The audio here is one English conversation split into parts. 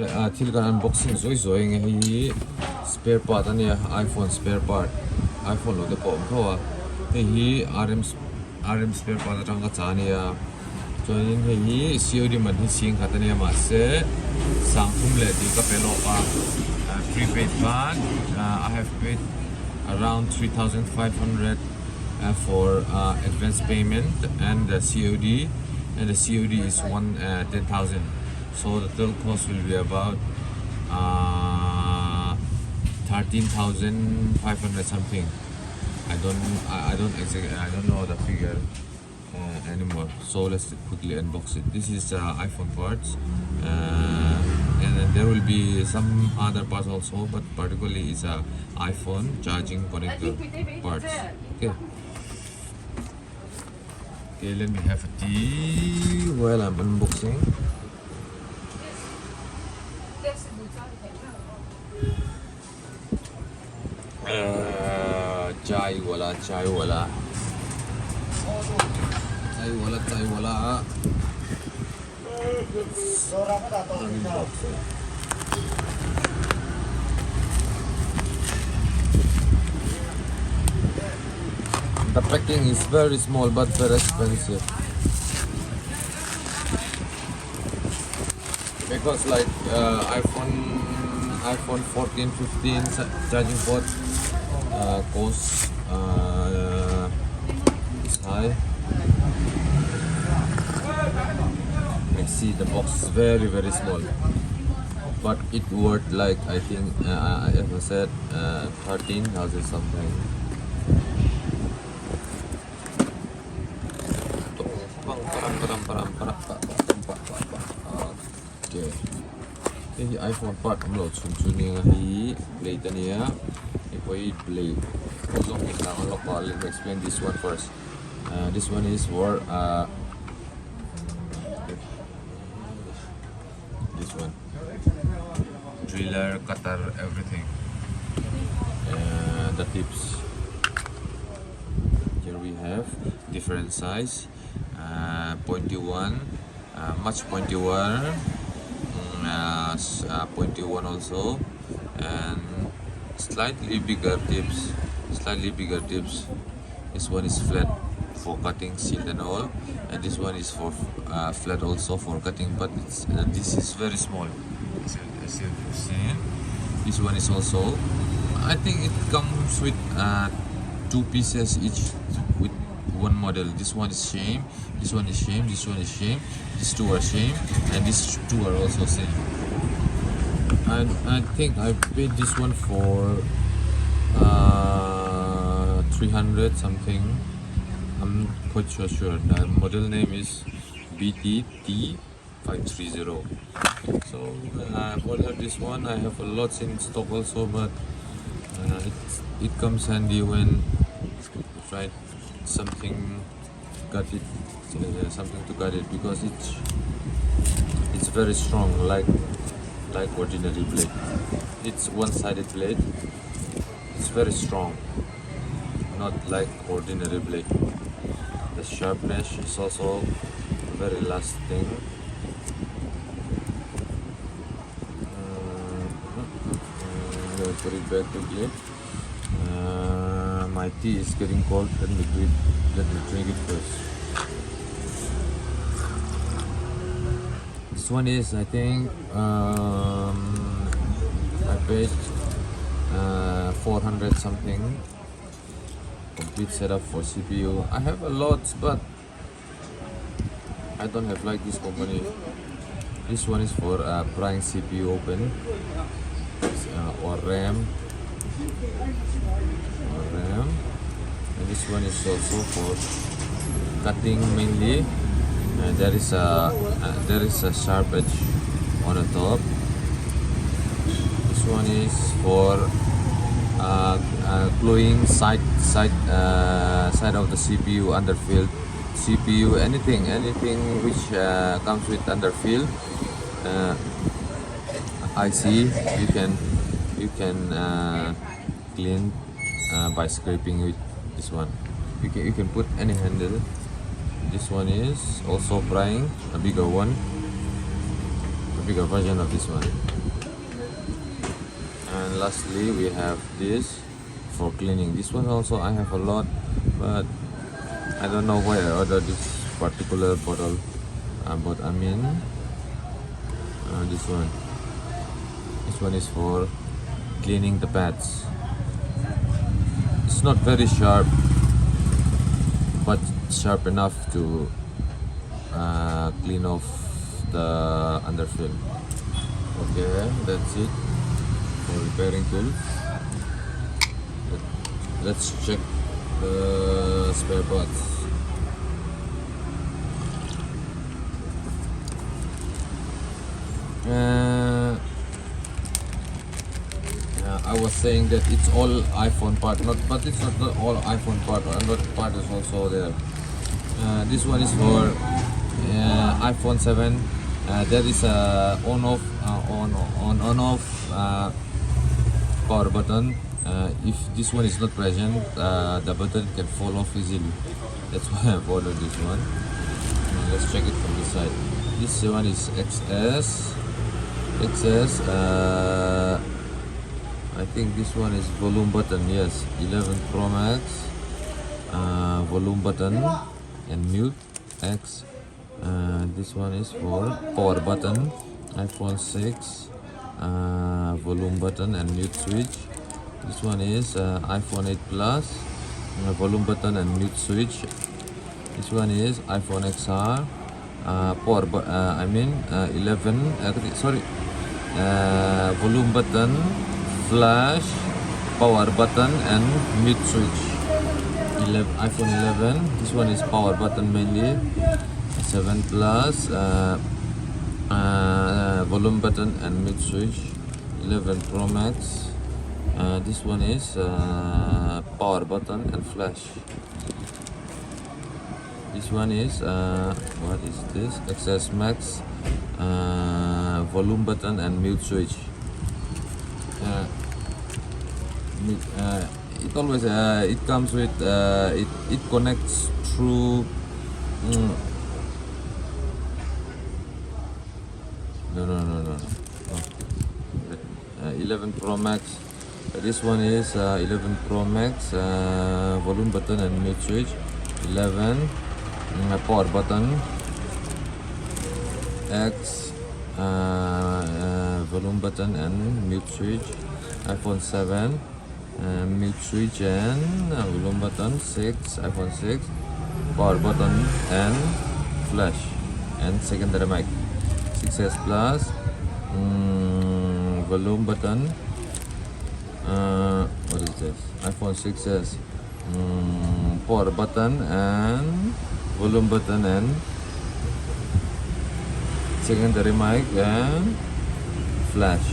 thil kan unboxing zoi nge hi spare part ania iPhone spare part iPhone lo de pom thawa hi RM spare part atang ka chania join hi COD man hi sing khatania ma se sangphum le di ka pelo ka prepaid plan I have paid around 3,500 for advance payment and the COD is 10,000. So the total cost will be about 13,500 something. I don't know the figure anymore. So let's quickly unbox it. This is iPhone parts, and then there will be some other parts also, but particularly is iPhone charging connector parts. Okay. Okay, let me have a tea while I'm unboxing. Chai wala the packing is very small but very expensive because like iPhone 14, 15 charging port cost is high. I see the box is very small, but it worth like I think as I said 13,000 something. Okay. Ini iPhone part lo chun nga hi blade ania ipoi blade also kita local. Let me explain this one first. This one is for this one driller, cutter, everything. The tips here we have different size, pointy one, much pointy one, pointy one also, and slightly bigger tips. This one is flat for cutting, seal and all, and this one is for flat also for cutting, but this is very small as you've seen. This one is also, I think it comes with 2 pieces each with one model. This one is same, this one is same, this one is same, these two are same, and these two are also same. And I think I paid this one for 300 something. I'm quite sure. The model name is BTT530. So I've ordered this one. I have a lot in stock also, but it comes handy when you try something something to cut it, because it's very strong, like ordinary blade. It's one-sided blade. It's very strong, not like ordinary blade. The sharpness is also very lasting. Put it back quickly. My tea is getting cold. Let me drink it first. This one is, I think, I paid 400 something. Complete setup for CPU. I have a lot, but I don't have like this company. This one is for prying CPU open, or RAM, and this one is also for cutting mainly. There is a sharp edge on the top. This one is for gluing side of the CPU, underfield CPU, anything which comes with underfield IC. You can clean by scraping with this one. You can put any handle. This one is also prying, a bigger bigger version of this one. And lastly we have this for cleaning. This one also I have a lot, but I don't know why I ordered this particular bottle, but I mean this one is for cleaning the pads. It's not very sharp, but sharp enough to clean off the underfill. Okay, that's it for repairing tools. Let's check the spare parts. I was saying that it's all iPhone part, but it's not all iPhone part. Android part is also there. This one is for iPhone 7. There is a on-off power button. If this one is not present, the button can fall off easily. That's why I've ordered this one. Let's check it from this side. This one is XS. I think this one is volume button. Yes, 11 Pro Max. Volume button and mute X. This one is for power button. iPhone 6. Volume button and mute switch. This one is iPhone 8 Plus. Volume button and mute switch. This one is iPhone XR. 11. Volume button, flash, power button, and mute switch. iPhone 11. This one is power button mainly. 7 Plus. Volume button and mute switch. 11 Pro Max. This one is power button and flash. This one is what is this? XS Max. Volume button and mute switch. It always it comes with it connects through. No. 11 Pro Max. This one is 11 Pro Max. Volume button and mute switch. 11 power button. X. Volume button and mute switch. iPhone 7 mute switch and volume button. 6 iPhone 6 power button and flash and secondary mic. 6s Plus. Volume button. What is this? iPhone 6s. Power button and volume button and secondary mic and flash.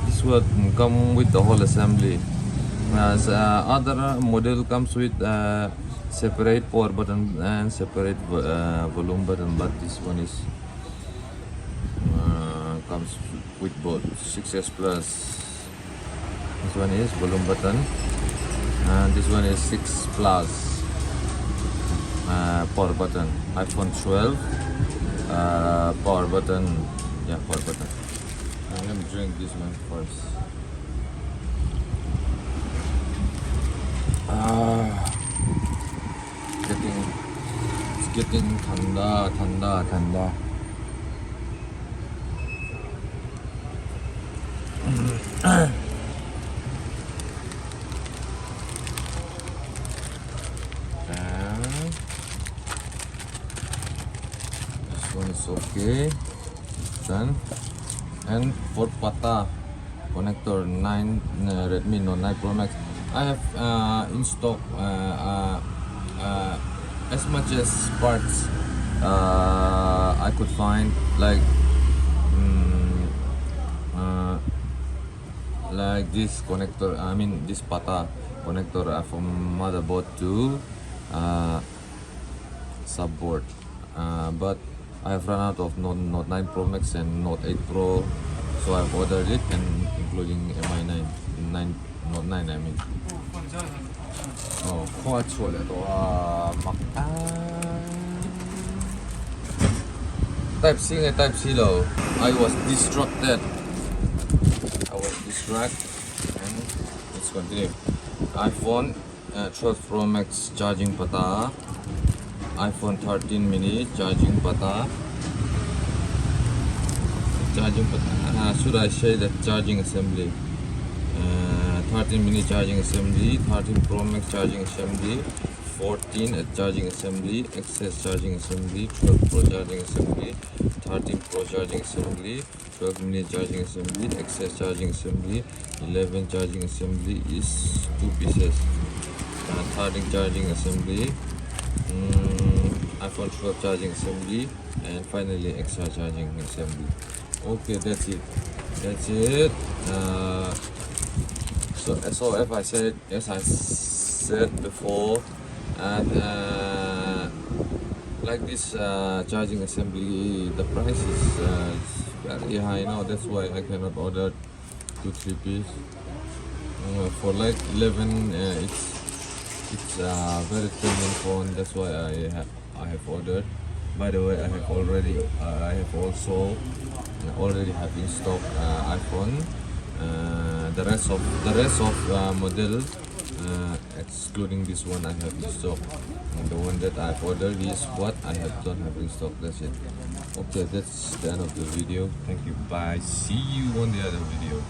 This will come with the whole assembly. As other model comes with separate power button and separate volume button, but this one is comes with both. 6s Plus. This one is volume button, and this one is 6 Plus power button. iPhone 12 power button. Yeah, power button. Let me drink this one first. It's getting thanda. This one is okay. Done. And for PATA connector 9 Redmi Note 9 Pro Max, I have in stock as much as parts I could find, like this connector. I mean this PATA connector from motherboard to subboard, but I have run out of Note 9 Pro Max and Note 8 Pro, so I've ordered it, and including Mi 9 Note 9 I mean. 코가 추워요. 와, 막 Type C ngay Type C low. I was distracted. And let's continue. iPhone 12 Pro Max charging pata. iPhone 13 mini charging pata. Should I say that charging assembly? 13 mini charging assembly, 13 Pro Max charging assembly, 14 charging assembly, XS charging assembly, 12 Pro charging assembly, 13 Pro charging assembly, 12 mini charging assembly, XS charging assembly, 11 charging assembly is 2 pieces, 13 charging assembly, iPhone 12 charging assembly, and finally XR charging assembly. Okay, that's it. So as I said before, and like this charging assembly, the price is very high now. That's why I cannot order 2-3 piece. For like 11, it's a very premium phone. That's why I have ordered. By the way, I have also already have in stock iPhone. The rest of model, excluding this one, I have in stock. And the one that I've ordered is what I don't have in stock. That's it. Okay, that's the end of the video. Thank you. Bye. See you on the other video.